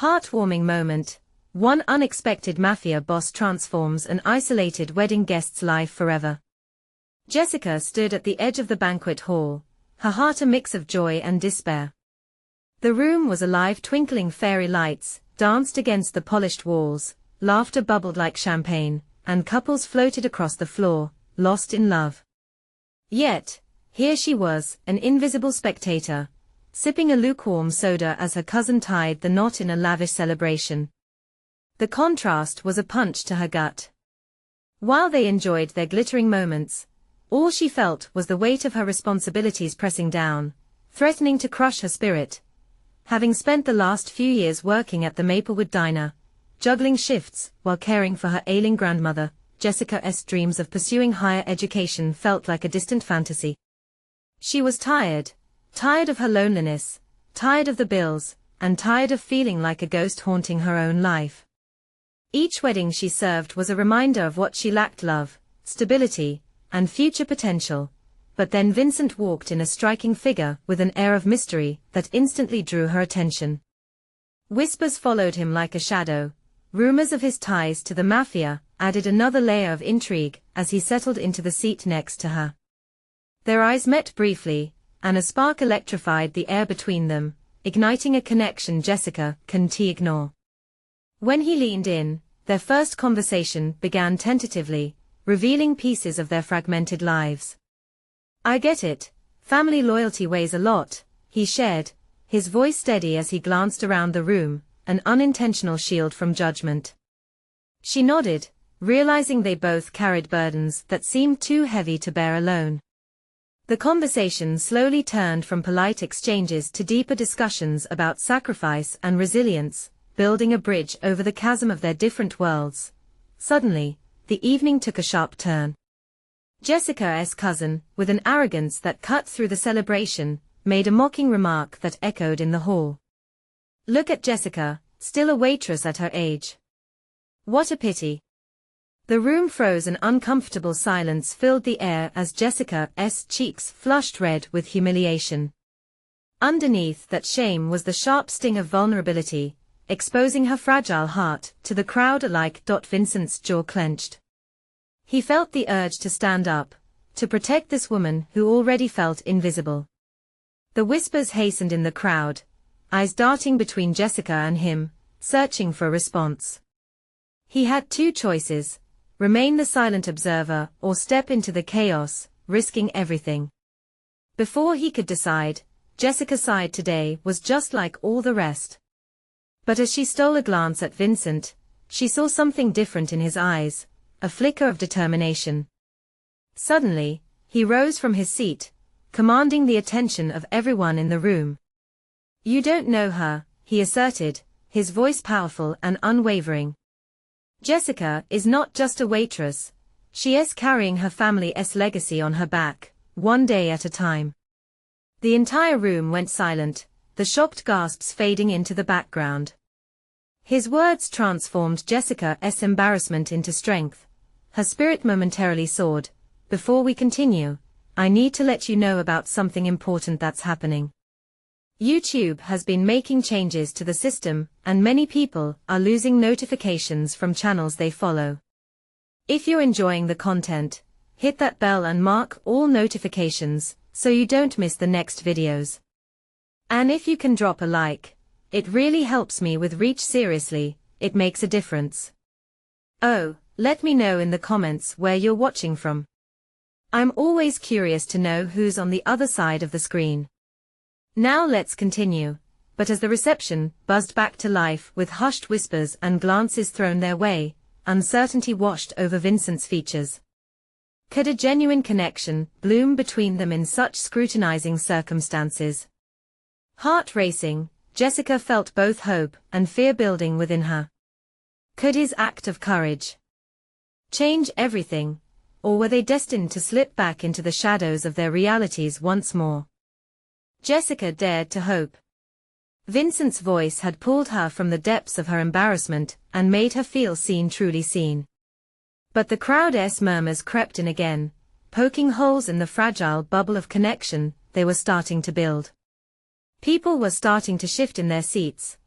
Heartwarming moment. One unexpected mafia boss transforms an isolated wedding guest's life forever. Jessica stood at the edge of the banquet hall, her heart a mix of joy and despair. The room was alive, twinkling fairy lights danced against the polished walls, laughter bubbled like champagne, and couples floated across the floor, lost in love. Yet, here she was, an invisible spectator, sipping a lukewarm soda as her cousin tied the knot in a lavish celebration. The contrast was a punch to her gut. While they enjoyed their glittering moments, all she felt was the weight of her responsibilities pressing down, threatening to crush her spirit. Having spent the last few years working at the Maplewood diner, juggling shifts while caring for her ailing grandmother, Jessica's dreams of pursuing higher education felt like a distant fantasy. She was tired of her loneliness, tired of the bills, and tired of feeling like a ghost haunting her own life. Each wedding she served was a reminder of what she lacked: love, stability, and future potential. But then Vincent walked in, a striking figure with an air of mystery that instantly drew her attention. Whispers followed him like a shadow. Rumors of his ties to the mafia added another layer of intrigue as he settled into the seat next to her. Their eyes met briefly, and a spark electrified the air between them, igniting a connection Jessica couldn't ignore. When he leaned in, their first conversation began tentatively, revealing pieces of their fragmented lives. "I get it, family loyalty weighs a lot," he shared, his voice steady as he glanced around the room, an unintentional shield from judgment. She nodded, realizing they both carried burdens that seemed too heavy to bear alone. The conversation slowly turned from polite exchanges to deeper discussions about sacrifice and resilience, building a bridge over the chasm of their different worlds. Suddenly, the evening took a sharp turn. Jessica's cousin, with an arrogance that cut through the celebration, made a mocking remark that echoed in the hall. "Look at Jessica, still a waitress at her age. What a pity." The room froze, an uncomfortable silence filled the air as Jessica's cheeks flushed red with humiliation. Underneath that shame was the sharp sting of vulnerability, exposing her fragile heart to the crowd alike. Vincent's jaw clenched. He felt the urge to stand up, to protect this woman who already felt invisible. The whispers hastened in the crowd, eyes darting between Jessica and him, searching for a response. He had two choices: remain the silent observer or step into the chaos, risking everything. Before he could decide, Jessica's side today was just like all the rest. But as she stole a glance at Vincent, she saw something different in his eyes, a flicker of determination. Suddenly, he rose from his seat, commanding the attention of everyone in the room. "You don't know her," he asserted, his voice powerful and unwavering. "Jessica is not just a waitress, she is carrying her family's legacy on her back, one day at a time." The entire room went silent, the shocked gasps fading into the background. His words transformed Jessica's embarrassment into strength. Her spirit momentarily soared. "Before we continue, I need to let you know about something important that's happening. YouTube has been making changes to the system, and many people are losing notifications from channels they follow. If you're enjoying the content, hit that bell and mark all notifications so you don't miss the next videos. And if you can drop a like, it really helps me with reach. Seriously, it makes a difference. Oh, let me know in the comments where you're watching from. I'm always curious to know who's on the other side of the screen. Now let's continue." But as the reception buzzed back to life with hushed whispers and glances thrown their way, uncertainty washed over Vincent's features. Could a genuine connection bloom between them in such scrutinizing circumstances? Heart racing, Jessica felt both hope and fear building within her. Could his act of courage change everything, or were they destined to slip back into the shadows of their realities once more? Jessica dared to hope. Vincent's voice had pulled her from the depths of her embarrassment and made her feel seen, truly seen. But the crowd's murmurs crept in again, poking holes in the fragile bubble of connection they were starting to build. People were starting to shift in their seats,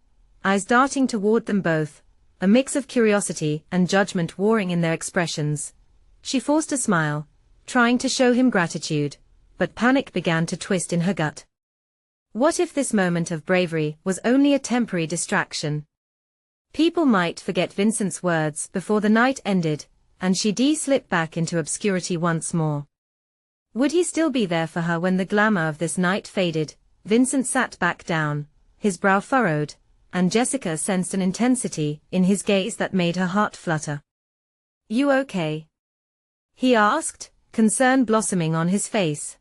eyes darting toward them both, a mix of curiosity and judgment warring in their expressions. She forced a smile, trying to show him gratitude, but panic began to twist in her gut. What if this moment of bravery was only a temporary distraction? People might forget Vincent's words before the night ended, and she'd slip back into obscurity once more. Would he still be there for her when the glamour of this night faded? Vincent sat back down, his brow furrowed, and Jessica sensed an intensity in his gaze that made her heart flutter. "You okay?" he asked, concern blossoming on his face.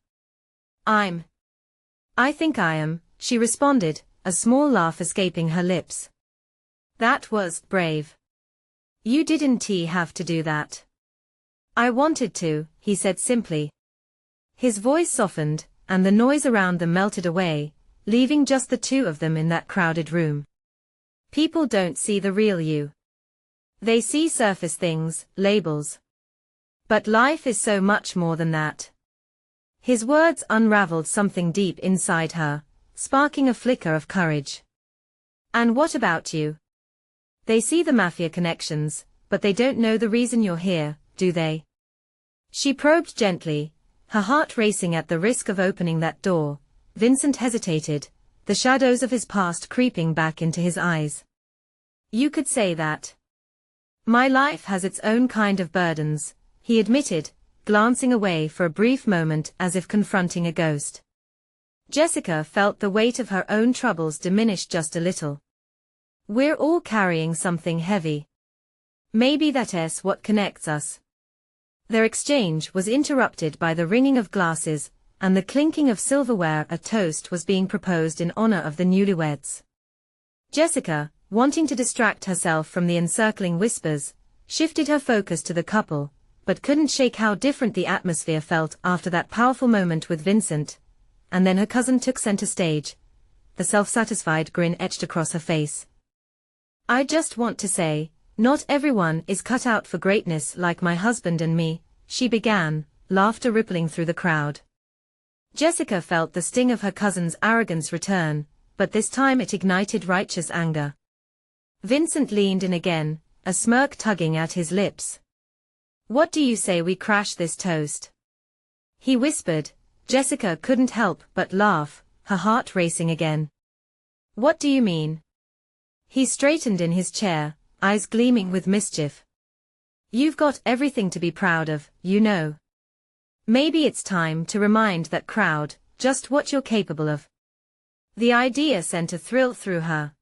I think I am," she responded, a small laugh escaping her lips. "That was brave. You didn't have to do that." "I wanted to," he said simply. His voice softened, and the noise around them melted away, leaving just the two of them in that crowded room. People don't see the real you. They see surface things, labels. But life is so much more than that. His words unraveled something deep inside her, sparking a flicker of courage. "And what about you? They see the mafia connections, but they don't know the reason you're here, do they?" She probed gently, her heart racing at the risk of opening that door. Vincent hesitated, the shadows of his past creeping back into his eyes. "You could say that. My life has its own kind of burdens," he admitted, glancing away for a brief moment as if confronting a ghost. Jessica felt the weight of her own troubles diminish just a little. "We're all carrying something heavy. Maybe that's what connects us." Their exchange was interrupted by the ringing of glasses and the clinking of silverware. A toast was being proposed in honor of the newlyweds. Jessica, wanting to distract herself from the encircling whispers, shifted her focus to the couple, but couldn't shake how different the atmosphere felt after that powerful moment with Vincent. And then her cousin took center stage. The self-satisfied grin etched across her face. "I just want to say, not everyone is cut out for greatness like my husband and me," she began, laughter rippling through the crowd. Jessica felt the sting of her cousin's arrogance return, but this time it ignited righteous anger. Vincent leaned in again, a smirk tugging at his lips. "What do you say we crash this toast?" he whispered. Jessica couldn't help but laugh, her heart racing again. "What do you mean?" He straightened in his chair, eyes gleaming with mischief. "You've got everything to be proud of, you know. Maybe it's time to remind that crowd just what you're capable of." The idea sent a thrill through her.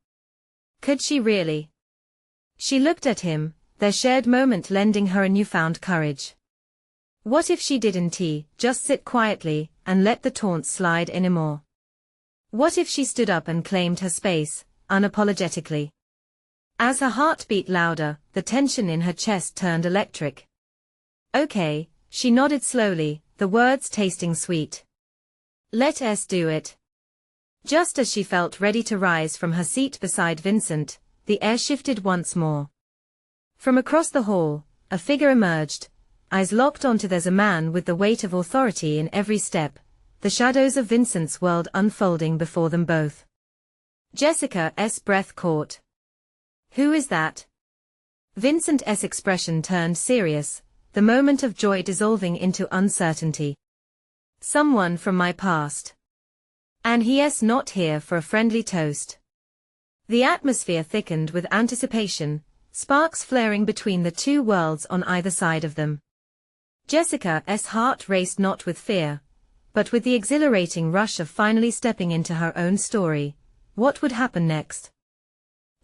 Could she really? She looked at him, their shared moment lending her a newfound courage. What if she didn't just sit quietly and let the taunts slide anymore? What if she stood up and claimed her space, unapologetically? As her heart beat louder, the tension in her chest turned electric. "Okay," she nodded slowly, the words tasting sweet. "Let us do it." Just as she felt ready to rise from her seat beside Vincent, the air shifted once more. From across the hall, a figure emerged, eyes locked onto. There's a man with the weight of authority in every step, the shadows of Vincent's world unfolding before them both. Jessica's breath caught. "Who is that?" Vincent's expression turned serious, the moment of joy dissolving into uncertainty. "Someone from my past. And he's not here for a friendly toast." The atmosphere thickened with anticipation, sparks flaring between the two worlds on either side of them. Jessica's heart raced not with fear, but with the exhilarating rush of finally stepping into her own story. What would happen next?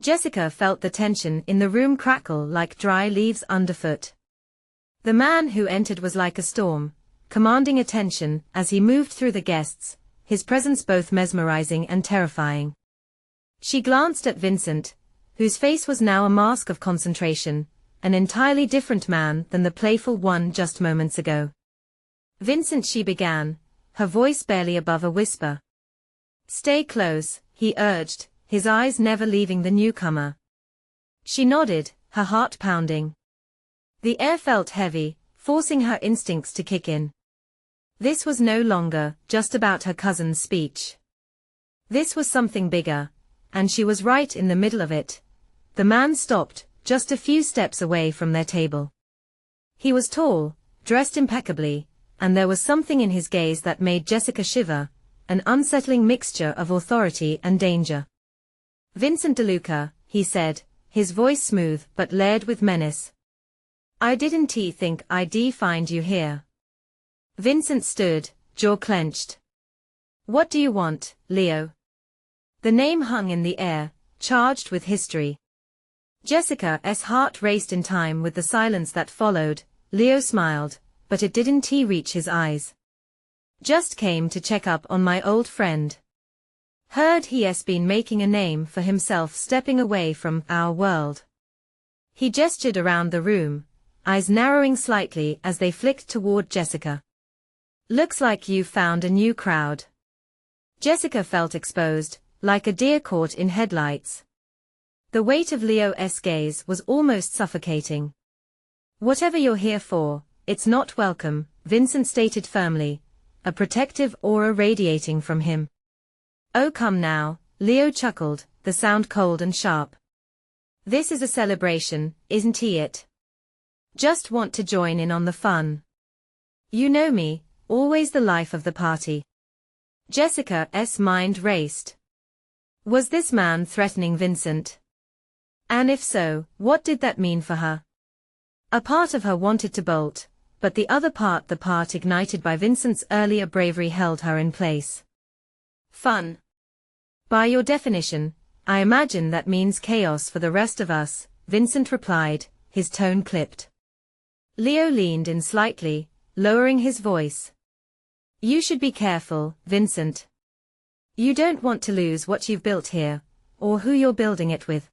Jessica felt the tension in the room crackle like dry leaves underfoot. The man who entered was like a storm, commanding attention as he moved through the guests, his presence both mesmerizing and terrifying. She glanced at Vincent, whose face was now a mask of concentration, an entirely different man than the playful one just moments ago. "Vincent," she began, her voice barely above a whisper. "Stay close," he urged, his eyes never leaving the newcomer. She nodded, her heart pounding. The air felt heavy, forcing her instincts to kick in. This was no longer just about her cousin's speech. This was something bigger, and she was right in the middle of it. The man stopped, just a few steps away from their table. He was tall, dressed impeccably, and there was something in his gaze that made Jessica shiver, an unsettling mixture of authority and danger. "Vincent DeLuca," he said, his voice smooth but layered with menace. "I didn't think I'd find you here." Vincent stood, jaw clenched. "What do you want, Leo?" The name hung in the air, charged with history. Jessica's heart raced in time with the silence that followed. Leo smiled, but it didn't reach his eyes. "Just came to check up on my old friend. Heard he's been making a name for himself stepping away from our world." He gestured around the room, eyes narrowing slightly as they flicked toward Jessica. "Looks like you found a new crowd." Jessica felt exposed, like a deer caught in headlights. The weight of Leo's gaze was almost suffocating. "Whatever you're here for, it's not welcome," Vincent stated firmly, a protective aura radiating from him. "Oh come now," Leo chuckled, the sound cold and sharp. "This is a celebration, isn't it? Just want to join in on the fun. You know me, always the life of the party." Jessica's mind raced. Was this man threatening Vincent? And if so, what did that mean for her? A part of her wanted to bolt, but the other part, the part ignited by Vincent's earlier bravery, held her in place. "Fun. By your definition, I imagine that means chaos for the rest of us," Vincent replied, his tone clipped. Leo leaned in slightly, lowering his voice. "You should be careful, Vincent. You don't want to lose what you've built here, or who you're building it with."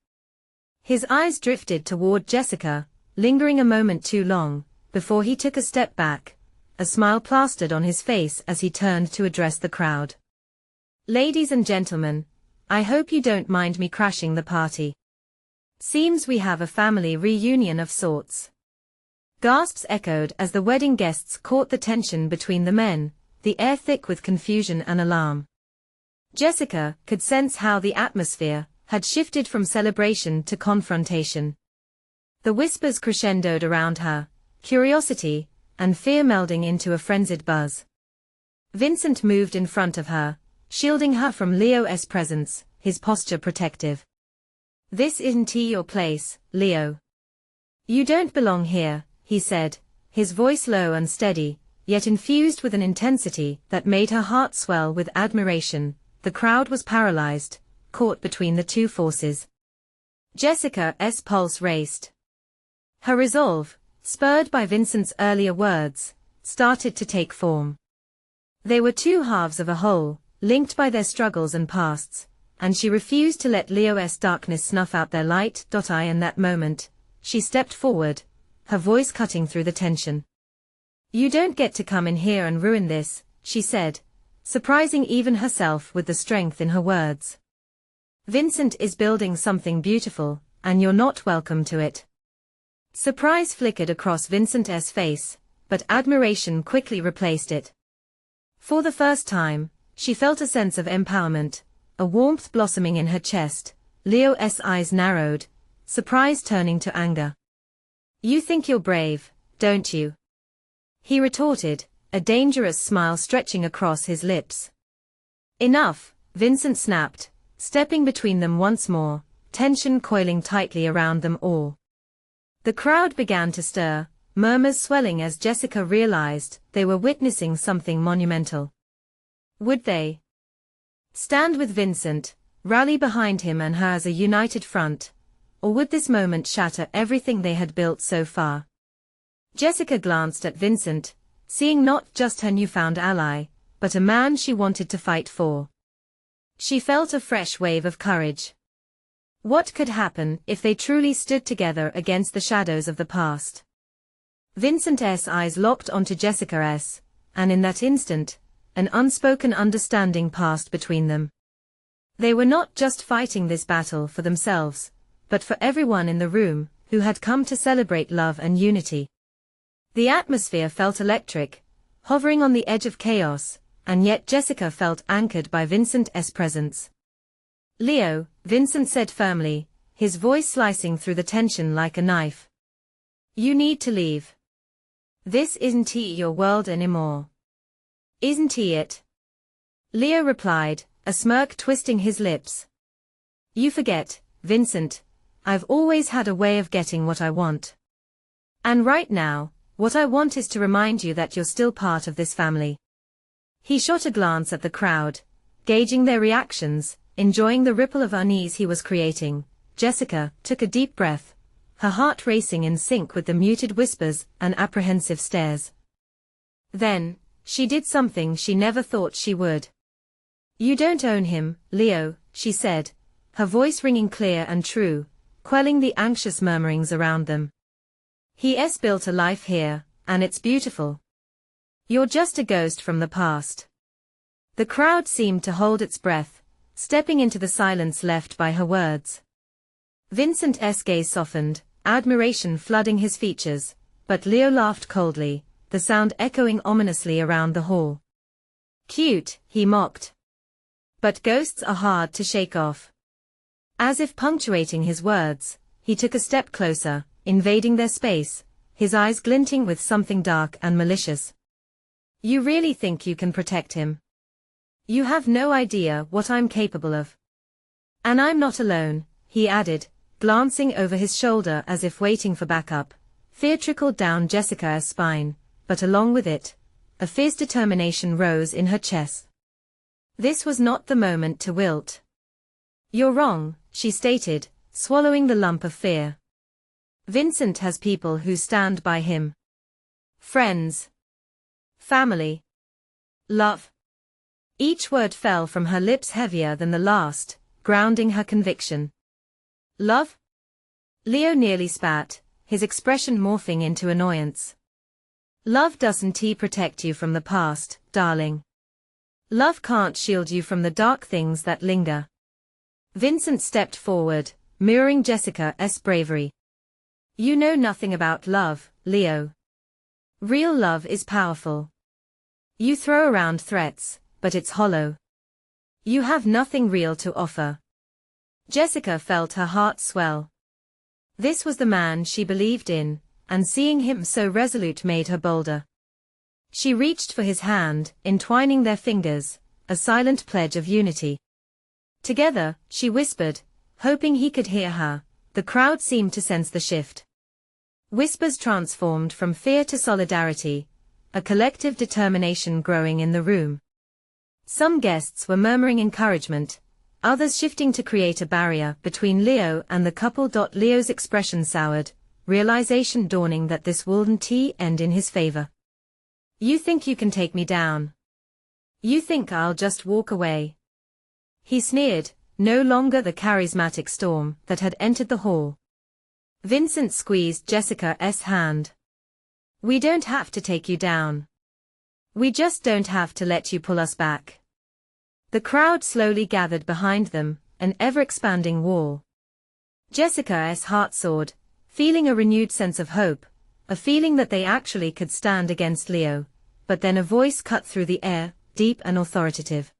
His eyes drifted toward Jessica, lingering a moment too long, before he took a step back, a smile plastered on his face as he turned to address the crowd. "Ladies and gentlemen, I hope you don't mind me crashing the party. Seems we have a family reunion of sorts." Gasps echoed as the wedding guests caught the tension between the men, the air thick with confusion and alarm. Jessica could sense how the atmosphere had shifted from celebration to confrontation. The whispers crescendoed around her, curiosity and fear melding into a frenzied buzz. Vincent moved in front of her, shielding her from Leo's presence, his posture protective. "This isn't your place, Leo. You don't belong here," he said, his voice low and steady, yet infused with an intensity that made her heart swell with admiration. The crowd was paralyzed, caught between the two forces. Jessica's pulse raced. Her resolve, spurred by Vincent's earlier words, started to take form. They were two halves of a whole, linked by their struggles and pasts, and she refused to let Leo's darkness snuff out their light. In that moment, she stepped forward, her voice cutting through the tension. "You don't get to come in here and ruin this," she said, surprising even herself with the strength in her words. "Vincent is building something beautiful, and you're not welcome to it." Surprise flickered across Vincent's face, but admiration quickly replaced it. For the first time, she felt a sense of empowerment, a warmth blossoming in her chest. Leo's eyes narrowed, surprise turning to anger. "You think you're brave, don't you?" he retorted, a dangerous smile stretching across his lips. "Enough," Vincent snapped, stepping between them once more, tension coiling tightly around them all. The crowd began to stir, murmurs swelling as Jessica realized they were witnessing something monumental. Would they stand with Vincent, rally behind him and her as a united front, or would this moment shatter everything they had built so far? Jessica glanced at Vincent, seeing not just her newfound ally, but a man she wanted to fight for. She felt a fresh wave of courage. What could happen if they truly stood together against the shadows of the past? Vincent's eyes locked onto Jessica's, and in that instant, an unspoken understanding passed between them. They were not just fighting this battle for themselves, but for everyone in the room, who had come to celebrate love and unity. The atmosphere felt electric, hovering on the edge of chaos, and yet Jessica felt anchored by Vincent's presence. "Leo," Vincent said firmly, his voice slicing through the tension like a knife. You need to leave. This isn't your world anymore. Isn't it? Leo replied, a smirk twisting his lips. You forget, Vincent, I've always had a way of getting what I want. And right now, what I want is to remind you that you're still part of this family. He shot a glance at the crowd, gauging their reactions, enjoying the ripple of unease he was creating. Jessica took a deep breath, her heart racing in sync with the muted whispers and apprehensive stares. Then, she did something she never thought she would. You don't own him, Leo, she said, her voice ringing clear and true, quelling the anxious murmurings around them. He's built a life here, and it's beautiful. You're just a ghost from the past. The crowd seemed to hold its breath, stepping into the silence left by her words. Vincent's gaze softened, admiration flooding his features, but Leo laughed coldly, the sound echoing ominously around the hall. Cute, he mocked. But ghosts are hard to shake off. As if punctuating his words, he took a step closer, invading their space, his eyes glinting with something dark and malicious. You really think you can protect him? You have no idea what I'm capable of. And I'm not alone, he added, glancing over his shoulder as if waiting for backup. Fear trickled down Jessica's spine, but along with it, a fierce determination rose in her chest. This was not the moment to wilt. You're wrong, she stated, swallowing the lump of fear. Vincent has people who stand by him. Friends. Family. Love. Each word fell from her lips heavier than the last, grounding her conviction. Love? Leo nearly spat, his expression morphing into annoyance. Love doesn't protect you from the past, darling. Love can't shield you from the dark things that linger. Vincent stepped forward, mirroring Jessica's bravery. You know nothing about love, Leo. Real love is powerful. You throw around threats, but it's hollow. You have nothing real to offer. Jessica felt her heart swell. This was the man she believed in, and seeing him so resolute made her bolder. She reached for his hand, entwining their fingers, a silent pledge of unity. Together, she whispered, hoping he could hear her. The crowd seemed to sense the shift. Whispers transformed from fear to solidarity, a collective determination growing in the room. Some guests were murmuring encouragement, others shifting to create a barrier between Leo and the couple. Leo's expression soured, realization dawning that this wouldn't end in his favor. You think you can take me down? You think I'll just walk away? He sneered, no longer the charismatic storm that had entered the hall. Vincent squeezed Jessica's hand. We don't have to take you down. We just don't have to let you pull us back. The crowd slowly gathered behind them, an ever-expanding wall. Jessica's heart soared, feeling a renewed sense of hope, a feeling that they actually could stand against Leo, but then a voice cut through the air, deep and authoritative.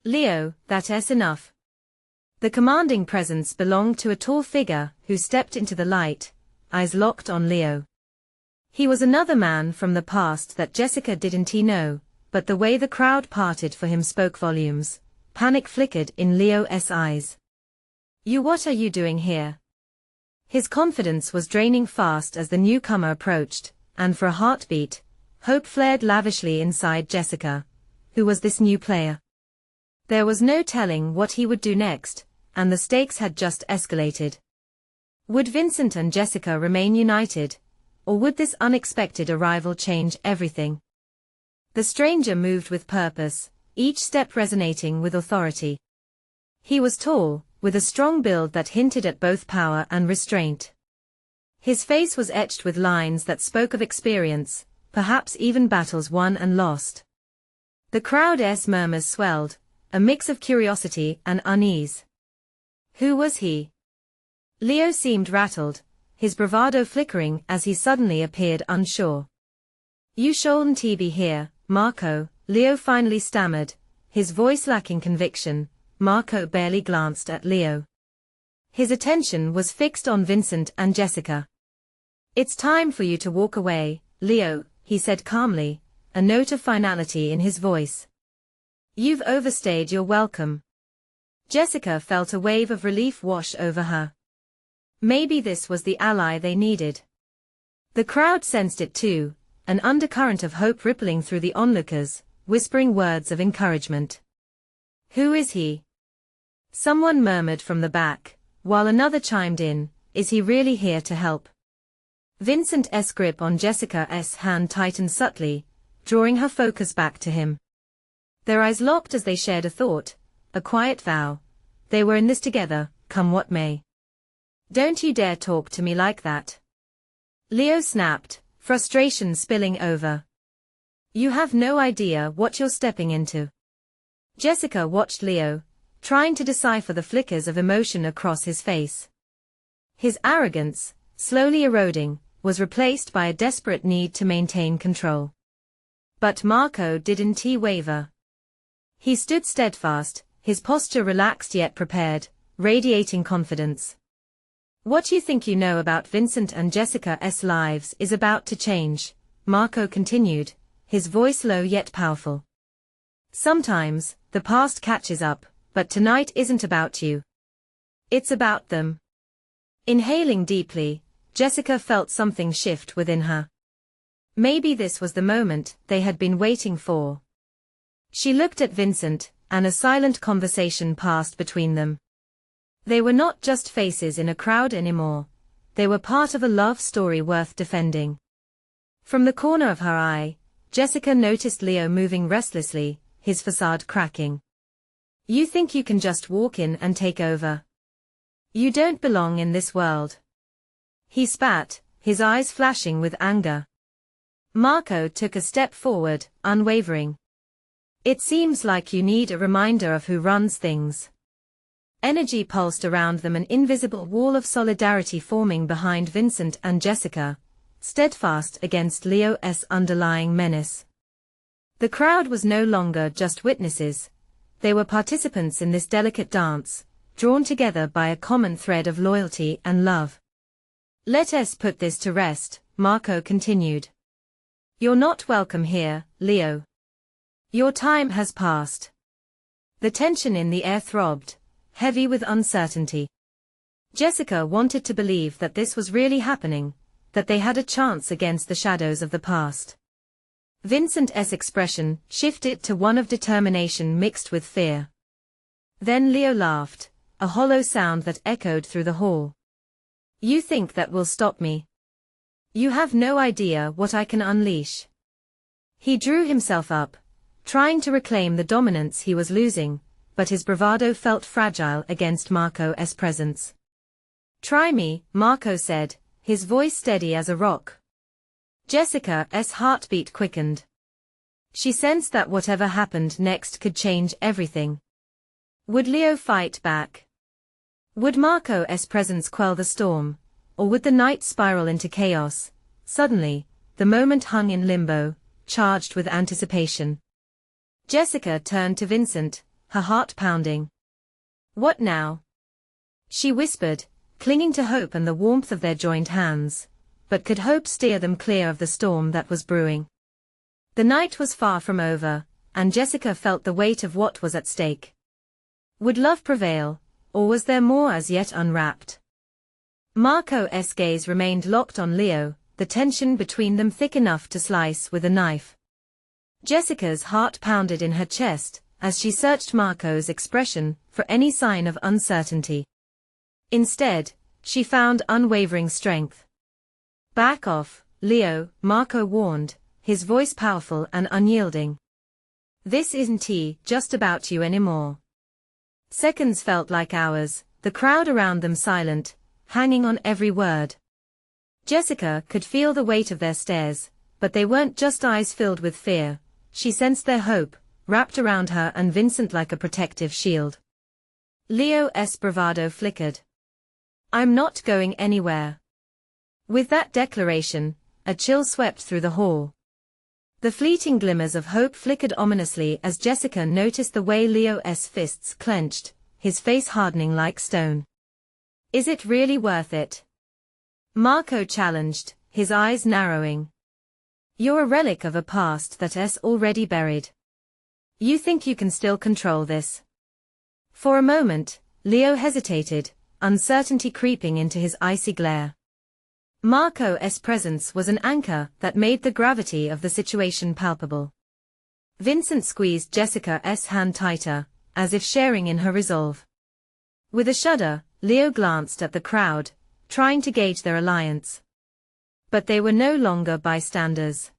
Leo, that's enough. The commanding presence belonged to a tall figure who stepped into the light, eyes locked on Leo. He was another man from the past that Jessica didn't know, but the way the crowd parted for him spoke volumes. Panic flickered in Leo's eyes. What are you doing here? His confidence was draining fast as the newcomer approached, and for a heartbeat, hope flared lavishly inside Jessica. Who was this new player? There was no telling what he would do next, and the stakes had just escalated. Would Vincent and Jessica remain united, or would this unexpected arrival change everything? The stranger moved with purpose, each step resonating with authority. He was tall, with a strong build that hinted at both power and restraint. His face was etched with lines that spoke of experience, perhaps even battles won and lost. The crowd's murmurs swelled, a mix of curiosity and unease. Who was he? Leo seemed rattled, his bravado flickering as he suddenly appeared unsure. You shouldn't be here, Marco, Leo finally stammered, his voice lacking conviction, Marco barely glanced at Leo. His attention was fixed on Vincent and Jessica. "It's time for you to walk away, Leo," he said calmly, a note of finality in his voice. "You've overstayed your welcome." Jessica felt a wave of relief wash over her. Maybe this was the ally they needed. The crowd sensed it too, an undercurrent of hope rippling through the onlookers, whispering words of encouragement. "Who is he?" someone murmured from the back, while another chimed in, "Is he really here to help?" Vincent's grip on Jessica's hand tightened subtly, drawing her focus back to him. Their eyes locked as they shared a thought, a quiet vow. They were in this together, come what may. "Don't you dare talk to me like that," Leo snapped, frustration spilling over. "You have no idea what you're stepping into." Jessica watched Leo, trying to decipher the flickers of emotion across his face. His arrogance, slowly eroding, was replaced by a desperate need to maintain control. But Marco didn't waver. He stood steadfast, his posture relaxed yet prepared, radiating confidence. "What you think you know about Vincent and Jessica's lives is about to change," Marco continued, his voice low yet powerful. "Sometimes, the past catches up, but tonight isn't about you. It's about them." Inhaling deeply, Jessica felt something shift within her. Maybe this was the moment they had been waiting for. She looked at Vincent, and a silent conversation passed between them. They were not just faces in a crowd anymore. They were part of a love story worth defending. From the corner of her eye, Jessica noticed Leo moving restlessly, his facade cracking. "You think you can just walk in and take over? You don't belong in this world." He spat, his eyes flashing with anger. Marco took a step forward, unwavering. "It seems like you need a reminder of who runs things." Energy pulsed around them, an invisible wall of solidarity forming behind Vincent and Jessica, steadfast against Leo's underlying menace. The crowd was no longer just witnesses. They were participants in this delicate dance, drawn together by a common thread of loyalty and love. "Let us put this to rest," Marco continued. "You're not welcome here, Leo. Your time has passed." The tension in the air throbbed, heavy with uncertainty. Jessica wanted to believe that this was really happening, that they had a chance against the shadows of the past. Vincent's expression shifted to one of determination mixed with fear. Then Leo laughed, a hollow sound that echoed through the hall. "You think that will stop me? You have no idea what I can unleash." He drew himself up, trying to reclaim the dominance he was losing, but his bravado felt fragile against Marco's presence. "Try me," Marco said, his voice steady as a rock. Jessica's heartbeat quickened. She sensed that whatever happened next could change everything. Would Leo fight back? Would Marco's presence quell the storm, or would the night spiral into chaos? Suddenly, the moment hung in limbo, charged with anticipation. Jessica turned to Vincent, her heart pounding. "What now?" she whispered, clinging to hope and the warmth of their joined hands. But could hope steer them clear of the storm that was brewing? The night was far from over, and Jessica felt the weight of what was at stake. Would love prevail, or was there more as yet unwrapped? Marco's gaze remained locked on Leo, the tension between them thick enough to slice with a knife. Jessica's heart pounded in her chest, as she searched Marco's expression for any sign of uncertainty. Instead, she found unwavering strength. "Back off, Leo," Marco warned, his voice powerful and unyielding. "This isn't just about you anymore." Seconds felt like hours, the crowd around them silent, hanging on every word. Jessica could feel the weight of their stares, but they weren't just eyes filled with fear. She sensed their hope, wrapped around her and Vincent like a protective shield. Leo's bravado flickered. "I'm not going anywhere." With that declaration, a chill swept through the hall. The fleeting glimmers of hope flickered ominously as Jessica noticed the way Leo's fists clenched, his face hardening like stone. Is it really worth it? Marco challenged, his eyes narrowing. You're a relic of a past that's already buried. You think you can still control this? For a moment, Leo hesitated, uncertainty creeping into his icy glare. Marco's presence was an anchor that made the gravity of the situation palpable. Vincent squeezed Jessica's hand tighter, as if sharing in her resolve. With a shudder, Leo glanced at the crowd, trying to gauge their alliance. But they were no longer bystanders.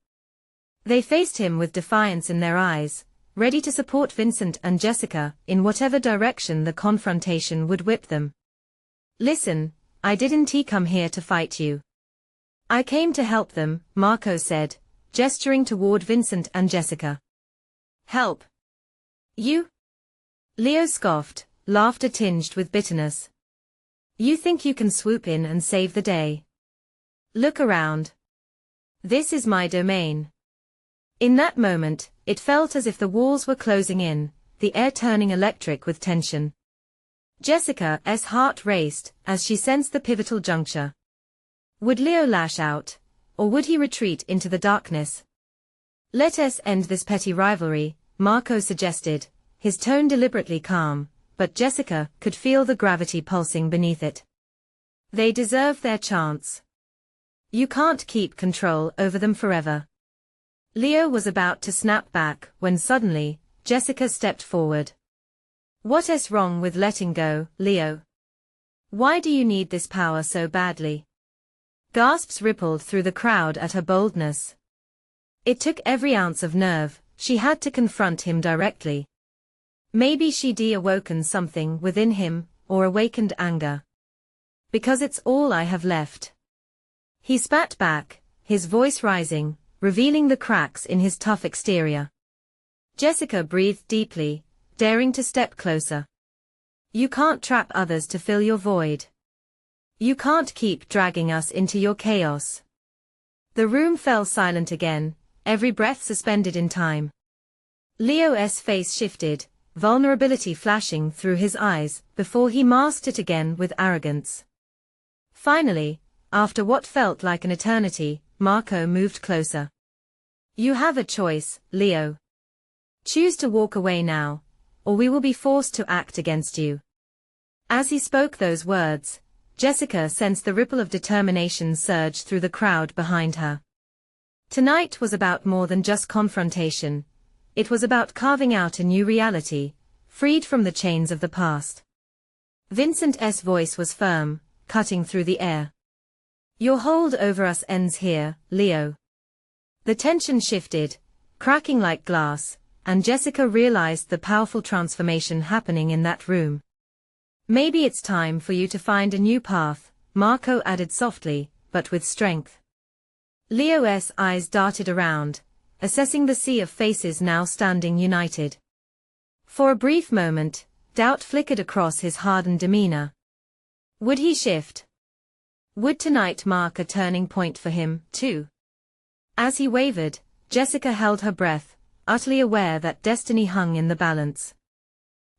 They faced him with defiance in their eyes, ready to support Vincent and Jessica in whatever direction the confrontation would whip them. Listen, I didn't come here to fight you. I came to help them, Marco said, gesturing toward Vincent and Jessica. Help? You? Leo scoffed, laughter tinged with bitterness. You think you can swoop in and save the day? Look around. This is my domain. In that moment, it felt as if the walls were closing in, the air turning electric with tension. Jessica's heart raced as she sensed the pivotal juncture. Would Leo lash out, or would he retreat into the darkness? Let us end this petty rivalry, Marco suggested, his tone deliberately calm, but Jessica could feel the gravity pulsing beneath it. They deserve their chance. You can't keep control over them forever. Leo was about to snap back when suddenly, Jessica stepped forward. What's wrong with letting go, Leo? Why do you need this power so badly? Gasps rippled through the crowd at her boldness. It took every ounce of nerve, she had to confront him directly. Maybe she'd awoken something within him, or awakened anger. Because it's all I have left. He spat back, his voice rising, revealing the cracks in his tough exterior. Jessica breathed deeply, daring to step closer. You can't trap others to fill your void. You can't keep dragging us into your chaos. The room fell silent again, every breath suspended in time. Leo's face shifted, vulnerability flashing through his eyes, before he masked it again with arrogance. Finally, after what felt like an eternity, Marco moved closer. You have a choice, Leo. Choose to walk away now, or we will be forced to act against you. As he spoke those words, Jessica sensed the ripple of determination surge through the crowd behind her. Tonight was about more than just confrontation. It was about carving out a new reality, freed from the chains of the past. Vincent's voice was firm, cutting through the air. Your hold over us ends here, Leo. The tension shifted, cracking like glass, and Jessica realized the powerful transformation happening in that room. Maybe it's time for you to find a new path, Marco added softly, but with strength. Leo's eyes darted around, assessing the sea of faces now standing united. For a brief moment, doubt flickered across his hardened demeanor. Would he shift? Would tonight mark a turning point for him, too? As he wavered, Jessica held her breath, utterly aware that destiny hung in the balance.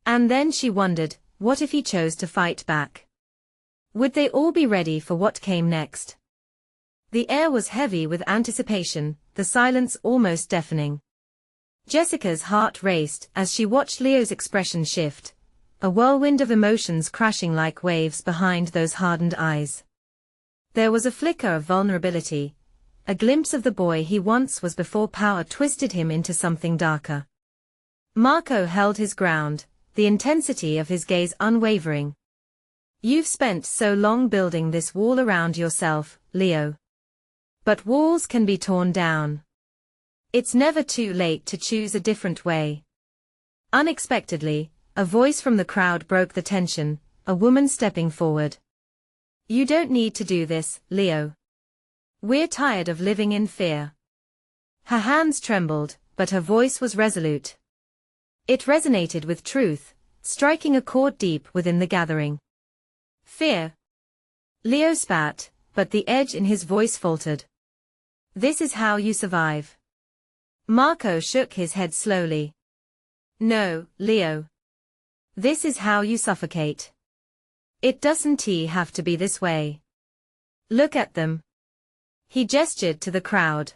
And then she wondered, what if he chose to fight back? Would they all be ready for what came next? The air was heavy with anticipation, the silence almost deafening. Jessica's heart raced as she watched Leo's expression shift, a whirlwind of emotions crashing like waves behind those hardened eyes. There was a flicker of vulnerability, a glimpse of the boy he once was before power twisted him into something darker. Marco held his ground, the intensity of his gaze unwavering. You've spent so long building this wall around yourself, Leo. But walls can be torn down. It's never too late to choose a different way. Unexpectedly, a voice from the crowd broke the tension, a woman stepping forward. You don't need to do this, Leo. We're tired of living in fear. Her hands trembled, but her voice was resolute. It resonated with truth, striking a chord deep within the gathering. Fear. Leo spat, but the edge in his voice faltered. This is how you survive. Marco shook his head slowly. No, Leo. This is how you suffocate. It doesn't have to be this way. Look at them. He gestured to the crowd.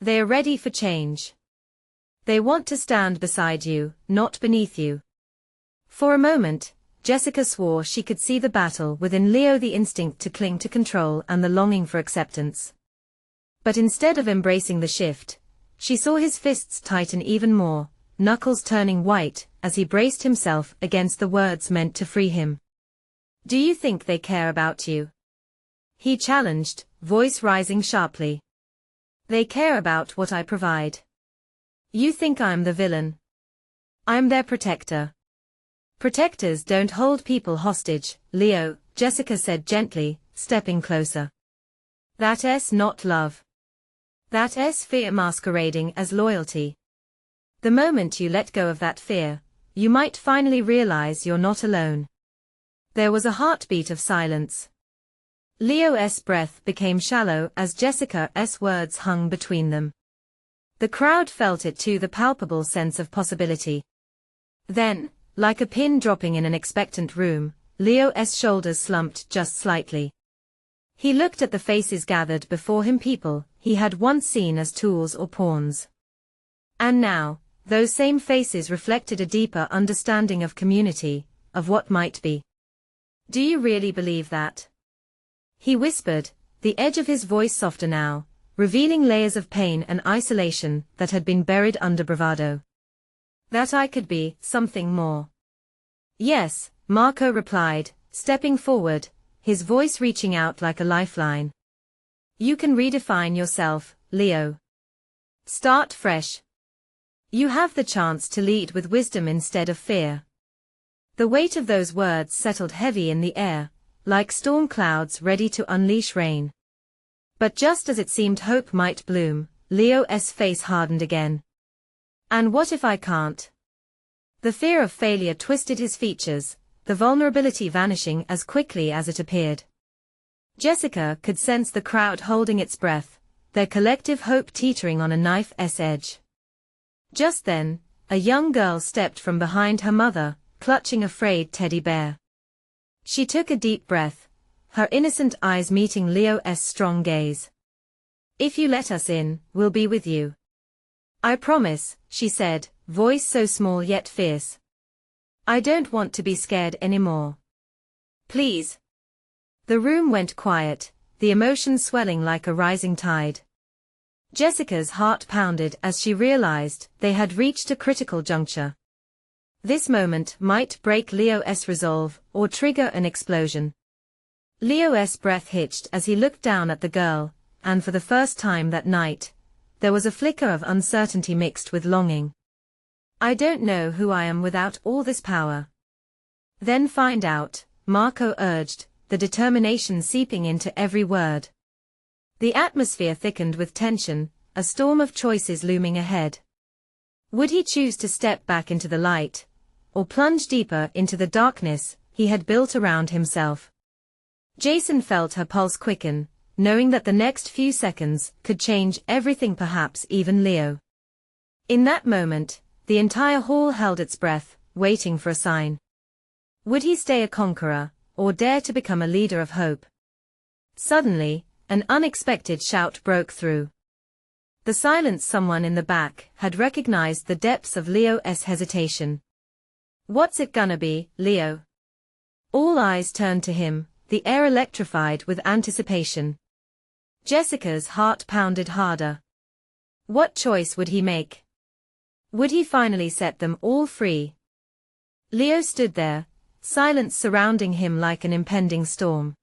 They are ready for change. They want to stand beside you, not beneath you. For a moment, Jessica swore she could see the battle within Leo, the instinct to cling to control and the longing for acceptance. But instead of embracing the shift, she saw his fists tighten even more, knuckles turning white, as he braced himself against the words meant to free him. Do you think they care about you? He challenged, voice rising sharply. They care about what I provide. You think I'm the villain? I'm their protector. Protectors don't hold people hostage, Leo, Jessica said gently, stepping closer. That's not love. That's fear masquerading as loyalty. The moment you let go of that fear, you might finally realize you're not alone. There was a heartbeat of silence. Leo's breath became shallow as Jessica's words hung between them. The crowd felt it too, the palpable sense of possibility. Then, like a pin dropping in an expectant room, Leo's shoulders slumped just slightly. He looked at the faces gathered before him, people he had once seen as tools or pawns. And now, those same faces reflected a deeper understanding of community, of what might be. Do you really believe that? He whispered, the edge of his voice softer now, revealing layers of pain and isolation that had been buried under bravado. That I could be something more. Yes, Marco replied, stepping forward, his voice reaching out like a lifeline. You can redefine yourself, Leo. Start fresh. You have the chance to lead with wisdom instead of fear. The weight of those words settled heavy in the air, like storm clouds ready to unleash rain. But just as it seemed hope might bloom, Leo's face hardened again. And what if I can't? The fear of failure twisted his features, the vulnerability vanishing as quickly as it appeared. Jessica could sense the crowd holding its breath, their collective hope teetering on a knife's edge. Just then, a young girl stepped from behind her mother, clutching a frayed teddy bear. She took a deep breath, her innocent eyes meeting Leo's strong gaze. If you let us in, we'll be with you. I promise, she said, voice so small yet fierce. I don't want to be scared anymore. Please. The room went quiet, the emotions swelling like a rising tide. Jessica's heart pounded as she realized they had reached a critical juncture. This moment might break Leo's resolve or trigger an explosion. Leo's breath hitched as he looked down at the girl, and for the first time that night, there was a flicker of uncertainty mixed with longing. I don't know who I am without all this power. Then find out, Marco urged, the determination seeping into every word. The atmosphere thickened with tension, a storm of choices looming ahead. Would he choose to step back into the light, or plunge deeper into the darkness he had built around himself? Jason felt her pulse quicken, knowing that the next few seconds could change everything, perhaps even Leo. In that moment, the entire hall held its breath, waiting for a sign. Would he stay a conqueror, or dare to become a leader of hope? Suddenly, an unexpected shout broke through. The silence. Someone in the back had recognized the depths of Leo's hesitation. What's it gonna be, Leo? All eyes turned to him, the air electrified with anticipation. Jessica's heart pounded harder. What choice would he make? Would he finally set them all free? Leo stood there, silence surrounding him like an impending storm.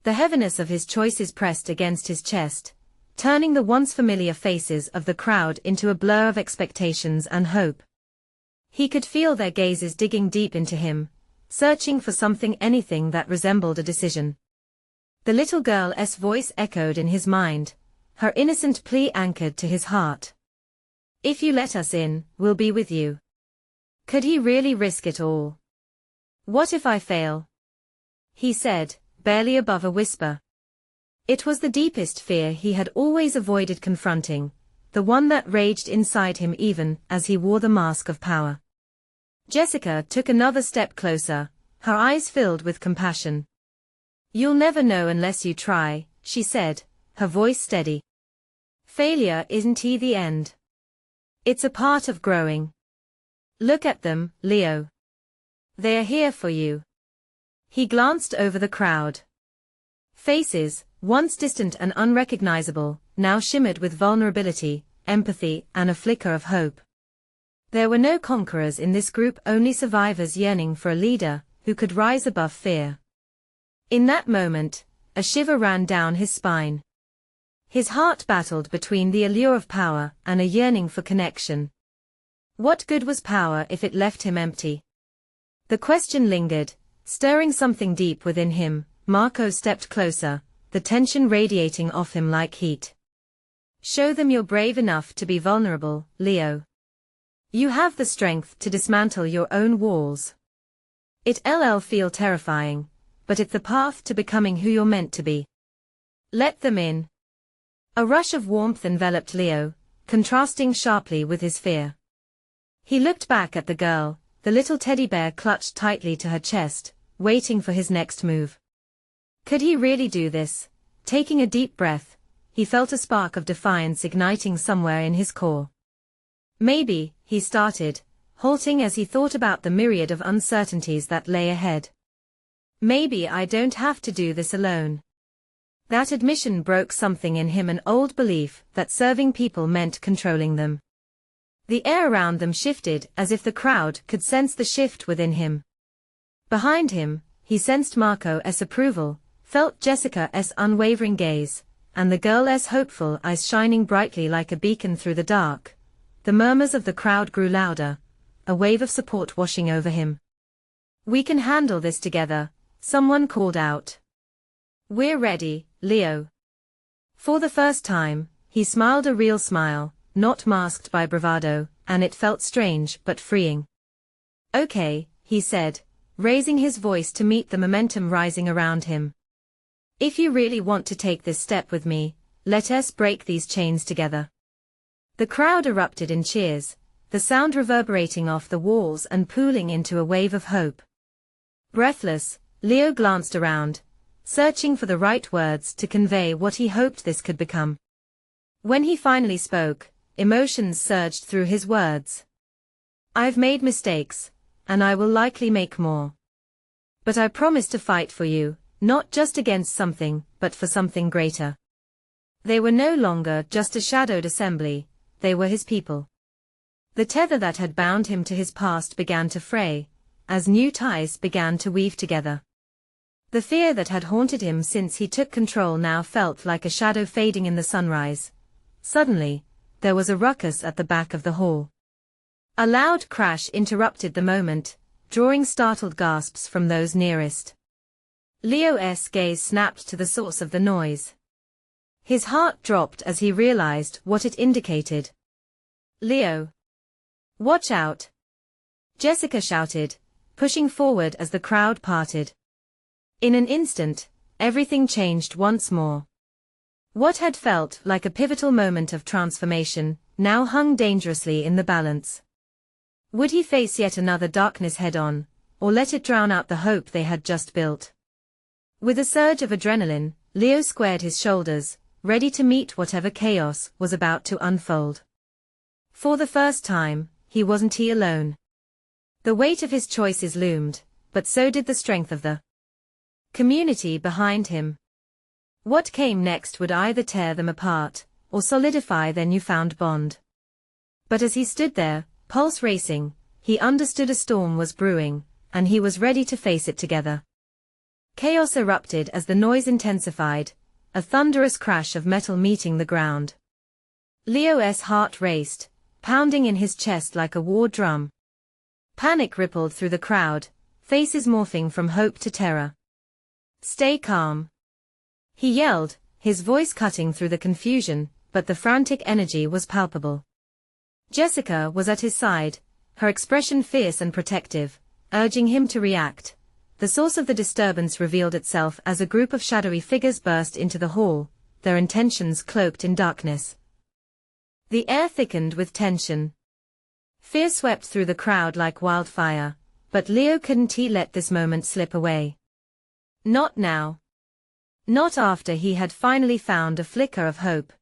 The heaviness of his choices pressed against his chest, turning the once familiar faces of the crowd into a blur of expectations and hope. He could feel their gazes digging deep into him, searching for something, anything that resembled a decision. The little girl's voice echoed in his mind, her innocent plea anchored to his heart. If you let us in, we'll be with you. Could he really risk it all? What if I fail? He said, barely above a whisper. It was the deepest fear he had always avoided confronting, the one that raged inside him even as he wore the mask of power. Jessica took another step closer, her eyes filled with compassion. "You'll never know unless you try," she said, her voice steady. "Failure isn't the end. It's a part of growing. Look at them, Leo. They are here for you." He glanced over the crowd. Faces, once distant and unrecognizable, now shimmered with vulnerability, empathy, and a flicker of hope. There were no conquerors in this group, only survivors yearning for a leader who could rise above fear. In that moment, a shiver ran down his spine. His heart battled between the allure of power and a yearning for connection. What good was power if it left him empty? The question lingered, stirring something deep within him. Marco stepped closer, the tension radiating off him like heat. "Show them you're brave enough to be vulnerable, Leo. You have the strength to dismantle your own walls. It'll feel terrifying, but it's the path to becoming who you're meant to be. Let them in." A rush of warmth enveloped Leo, contrasting sharply with his fear. He looked back at the girl, the little teddy bear clutched tightly to her chest, waiting for his next move. Could he really do this? Taking a deep breath, he felt a spark of defiance igniting somewhere in his core. "Maybe," he started, halting as he thought about the myriad of uncertainties that lay ahead. "Maybe I don't have to do this alone." That admission broke something in him, an old belief that serving people meant controlling them. The air around them shifted as if the crowd could sense the shift within him. Behind him, he sensed Marco's approval, felt Jessica's unwavering gaze, and the girl's hopeful eyes shining brightly like a beacon through the dark. The murmurs of the crowd grew louder, a wave of support washing over him. "We can handle this together," someone called out. "We're ready, Leo." For the first time, he smiled, a real smile, not masked by bravado, and it felt strange but freeing. "Okay," he said, raising his voice to meet the momentum rising around him. "If you really want to take this step with me, let us break these chains together." The crowd erupted in cheers, the sound reverberating off the walls and pooling into a wave of hope. Breathless, Leo glanced around, searching for the right words to convey what he hoped this could become. When he finally spoke, emotions surged through his words. "I've made mistakes, and I will likely make more. But I promise to fight for you, not just against something, but for something greater." They were no longer just a shadowed assembly, they were his people. The tether that had bound him to his past began to fray, as new ties began to weave together. The fear that had haunted him since he took control now felt like a shadow fading in the sunrise. Suddenly, there was a ruckus at the back of the hall. A loud crash interrupted the moment, drawing startled gasps from those nearest. Leo's gaze snapped to the source of the noise. His heart dropped as he realized what it indicated. "Leo! Watch out!" Jessica shouted, pushing forward as the crowd parted. In an instant, everything changed once more. What had felt like a pivotal moment of transformation, now hung dangerously in the balance. Would he face yet another darkness head-on, or let it drown out the hope they had just built? With a surge of adrenaline, Leo squared his shoulders, ready to meet whatever chaos was about to unfold. For the first time, he wasn't alone. The weight of his choices loomed, but so did the strength of the community behind him. What came next would either tear them apart, or solidify their newfound bond. But as he stood there, pulse racing, he understood a storm was brewing, and he was ready to face it together. Chaos erupted as the noise intensified, a thunderous crash of metal meeting the ground. Leo's heart raced, pounding in his chest like a war drum. Panic rippled through the crowd, faces morphing from hope to terror. "Stay calm," he yelled, his voice cutting through the confusion, but the frantic energy was palpable. Jessica was at his side, her expression fierce and protective, urging him to react. The source of the disturbance revealed itself as a group of shadowy figures burst into the hall, their intentions cloaked in darkness. The air thickened with tension. Fear swept through the crowd like wildfire, but Leo couldn't let this moment slip away. Not now. Not after he had finally found a flicker of hope.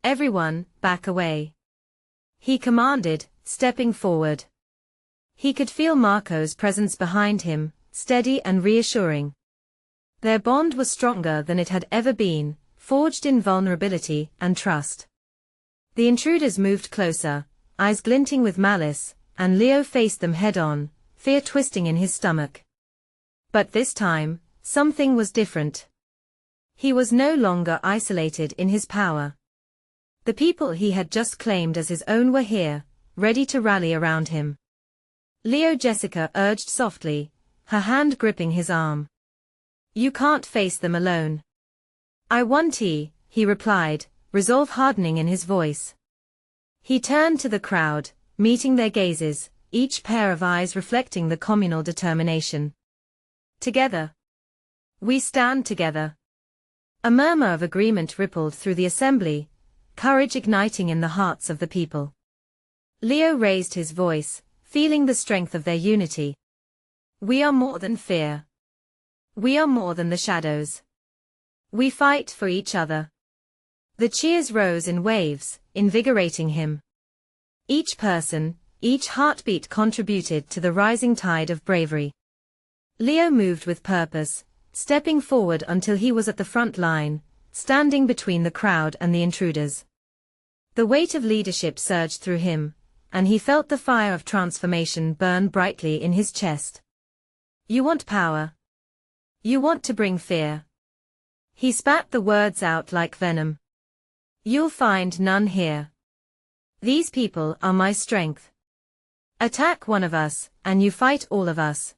Everyone, back away. He commanded, stepping forward. He could feel Marco's presence behind him, steady and reassuring. Their bond was stronger than it had ever been, forged in vulnerability and trust. The intruders moved closer, eyes glinting with malice, and Leo faced them head-on, fear twisting in his stomach. But this time, something was different. He was no longer isolated in his power. The people he had just claimed as his own were here, ready to rally around him. Leo, Jessica urged softly, her hand gripping his arm. You can't face them alone. I won't, he replied, resolve hardening in his voice. He turned to the crowd, meeting their gazes, each pair of eyes reflecting the communal determination. Together. We stand together. A murmur of agreement rippled through the assembly, courage igniting in the hearts of the people. Leo raised his voice, feeling the strength of their unity. We are more than fear. We are more than the shadows. We fight for each other. The cheers rose in waves, invigorating him. Each person, each heartbeat contributed to the rising tide of bravery. Leo moved with purpose, stepping forward until he was at the front line, standing between the crowd and the intruders. The weight of leadership surged through him, and he felt the fire of transformation burn brightly in his chest. You want power. You want to bring fear. He spat the words out like venom. You'll find none here. These people are my strength. Attack one of us, and you fight all of us.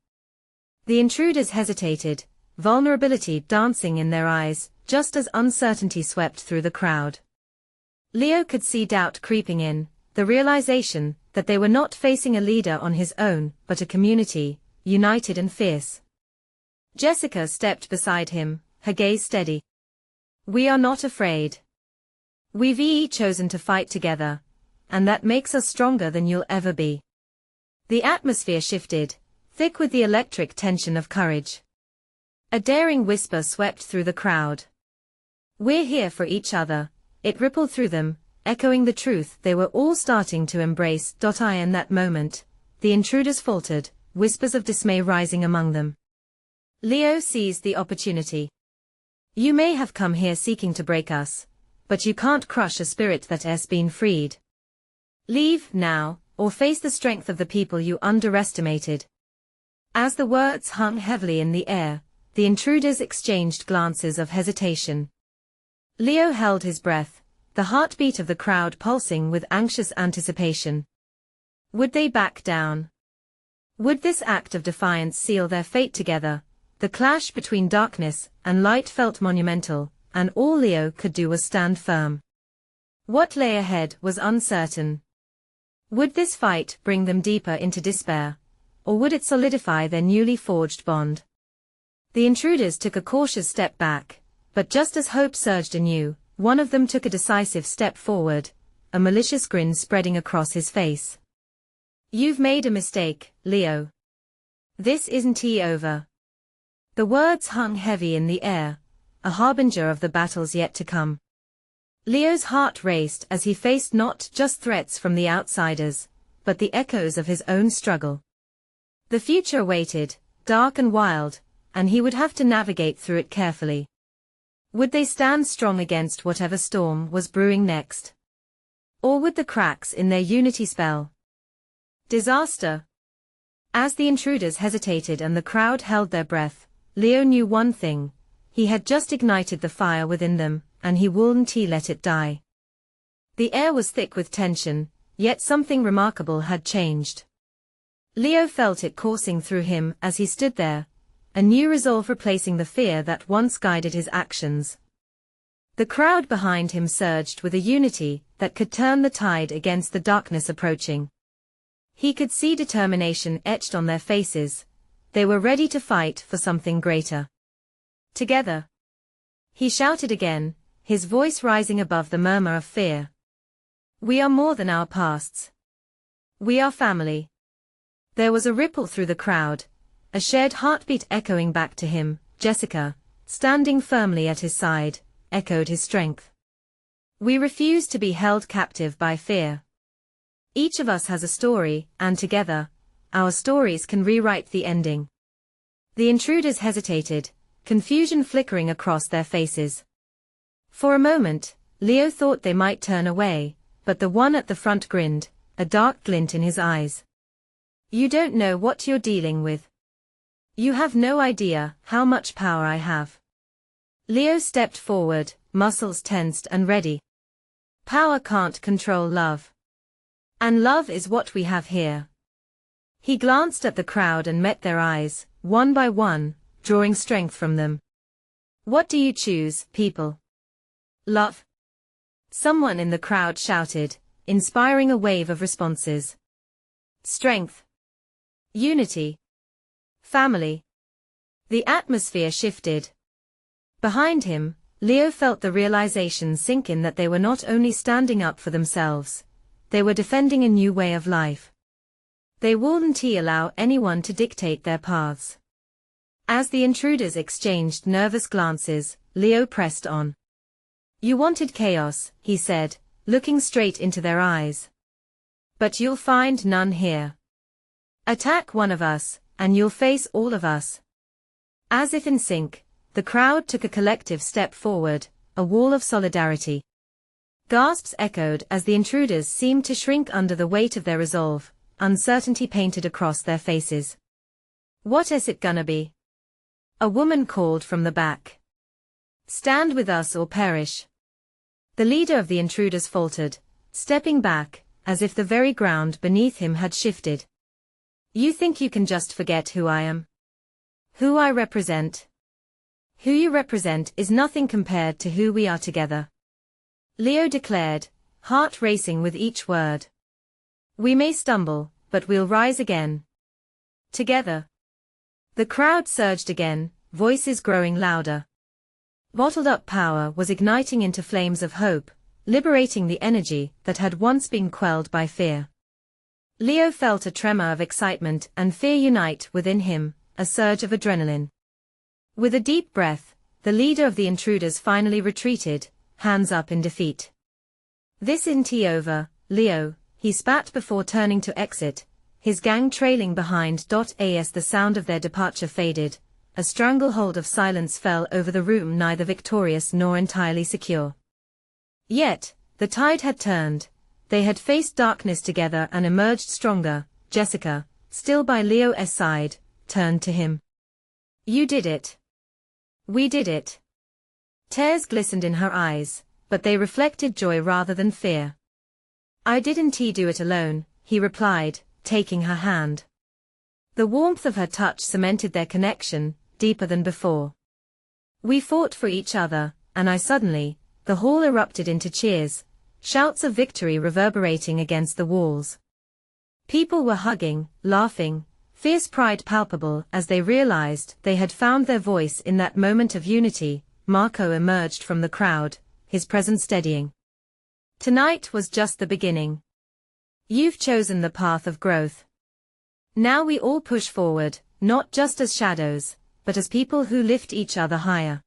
The intruders hesitated, vulnerability dancing in their eyes, just as uncertainty swept through the crowd. Leo could see doubt creeping in, the realization that they were not facing a leader on his own, but a community, united and fierce. Jessica stepped beside him, her gaze steady. We are not afraid. We've chosen to fight together, and that makes us stronger than you'll ever be. The atmosphere shifted, thick with the electric tension of courage. A daring whisper swept through the crowd. We're here for each other, it rippled through them, echoing the truth they were all starting to embrace. In that moment, the intruders faltered, whispers of dismay rising among them. Leo seized the opportunity. You may have come here seeking to break us, but you can't crush a spirit that has been freed. Leave now, or face the strength of the people you underestimated. As the words hung heavily in the air, the intruders exchanged glances of hesitation. Leo held his breath, the heartbeat of the crowd pulsing with anxious anticipation. Would they back down? Would this act of defiance seal their fate together? The clash between darkness and light felt monumental, and all Leo could do was stand firm. What lay ahead was uncertain. Would this fight bring them deeper into despair, or would it solidify their newly forged bond? The intruders took a cautious step back, but just as hope surged anew, one of them took a decisive step forward, a malicious grin spreading across his face. You've made a mistake, Leo. This isn't over. The words hung heavy in the air, a harbinger of the battles yet to come. Leo's heart raced as he faced not just threats from the outsiders, but the echoes of his own struggle. The future awaited, dark and wild, and he would have to navigate through it carefully. Would they stand strong against whatever storm was brewing next? Or would the cracks in their unity spell disaster? As the intruders hesitated and the crowd held their breath, Leo knew one thing: he had just ignited the fire within them, and he wouldn't let it die. The air was thick with tension, yet something remarkable had changed. Leo felt it coursing through him as he stood there, a new resolve replacing the fear that once guided his actions. The crowd behind him surged with a unity that could turn the tide against the darkness approaching. He could see determination etched on their faces. They were ready to fight for something greater. Together. He shouted again, his voice rising above the murmur of fear. We are more than our pasts. We are family. There was a ripple through the crowd, a shared heartbeat echoing back to him. Jessica, standing firmly at his side, echoed his strength. We refuse to be held captive by fear. Each of us has a story, and together, our stories can rewrite the ending. The intruders hesitated, confusion flickering across their faces. For a moment, Leo thought they might turn away, but the one at the front grinned, a dark glint in his eyes. You don't know what you're dealing with. You have no idea how much power I have. Leo stepped forward, muscles tensed and ready. Power can't control love. And love is what we have here. He glanced at the crowd and met their eyes, one by one, drawing strength from them. What do you choose, people? Love? Someone in the crowd shouted, inspiring a wave of responses. Strength. Unity. Family. The atmosphere shifted. Behind him, Leo felt the realization sink in that they were not only standing up for themselves, they were defending a new way of life. They wouldn't allow anyone to dictate their paths. As the intruders exchanged nervous glances, Leo pressed on. You wanted chaos, he said, looking straight into their eyes. But you'll find none here. Attack one of us, and you'll face all of us. As if in sync, the crowd took a collective step forward, a wall of solidarity. Gasps echoed as the intruders seemed to shrink under the weight of their resolve, uncertainty painted across their faces. What is it gonna be? A woman called from the back. Stand with us or perish. The leader of the intruders faltered, stepping back, as if the very ground beneath him had shifted. You think you can just forget who I am? Who I represent? Who you represent is nothing compared to who we are together. Leo declared, heart racing with each word. We may stumble, but we'll rise again. Together. The crowd surged again, voices growing louder. Bottled-up power was igniting into flames of hope, liberating the energy that had once been quelled by fear. Leo felt a tremor of excitement and fear unite within him, a surge of adrenaline. With a deep breath, the leader of the intruders finally retreated, hands up in defeat. This isn't over, Leo, he spat before turning to exit, his gang trailing behind. As the sound of their departure faded, a stranglehold of silence fell over the room, neither victorious nor entirely secure. Yet, the tide had turned. They had faced darkness together and emerged stronger. Jessica, still by Leo's side, turned to him. You did it. We did it. Tears glistened in her eyes, but they reflected joy rather than fear. I didn't do it alone, he replied, taking her hand. The warmth of her touch cemented their connection, deeper than before. We fought for each other, and suddenly, the hall erupted into cheers, shouts of victory reverberating against the walls. People were hugging, laughing, fierce pride palpable as they realized they had found their voice in that moment of unity. Marco emerged from the crowd, his presence steadying. Tonight was just the beginning. You've chosen the path of growth. Now we all push forward, not just as shadows, but as people who lift each other higher.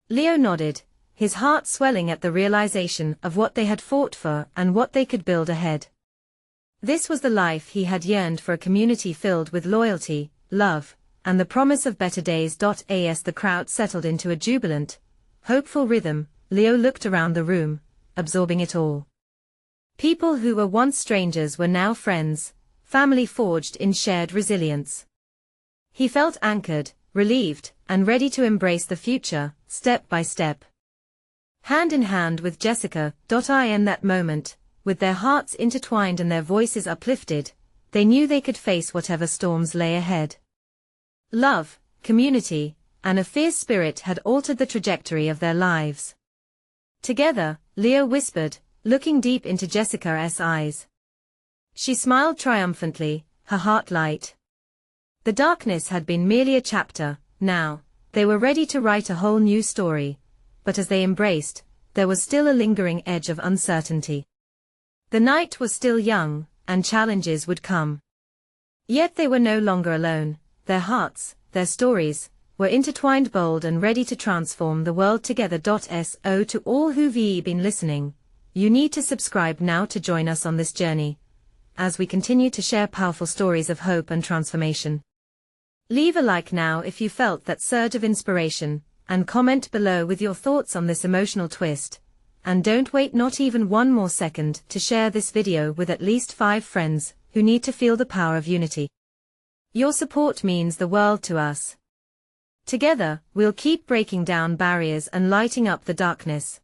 Leo nodded, his heart swelling at the realization of what they had fought for and what they could build ahead. This was the life he had yearned for, a community filled with loyalty, love, and the promise of better days. As the crowd settled into a jubilant, hopeful rhythm, Leo looked around the room, absorbing it all. People who were once strangers were now friends, family forged in shared resilience. He felt anchored, relieved, and ready to embrace the future, step by step. Hand in hand with Jessica. In that moment, with their hearts intertwined and their voices uplifted, they knew they could face whatever storms lay ahead. Love, community, and a fierce spirit had altered the trajectory of their lives. Together, Leo whispered, looking deep into Jessica's eyes. She smiled triumphantly, her heart light. The darkness had been merely a chapter. Now, they were ready to write a whole new story, but as they embraced, there was still a lingering edge of uncertainty. The night was still young, and challenges would come. Yet they were no longer alone. Their hearts, their stories, were intertwined, bold and ready to transform the world together. So to all who've been listening, you need to subscribe now to join us on this journey, as we continue to share powerful stories of hope and transformation. Leave a like now if you felt that surge of inspiration, and comment below with your thoughts on this emotional twist. And don't wait not even one more second to share this video with at least 5 friends who need to feel the power of unity. Your support means the world to us. Together, we'll keep breaking down barriers and lighting up the darkness.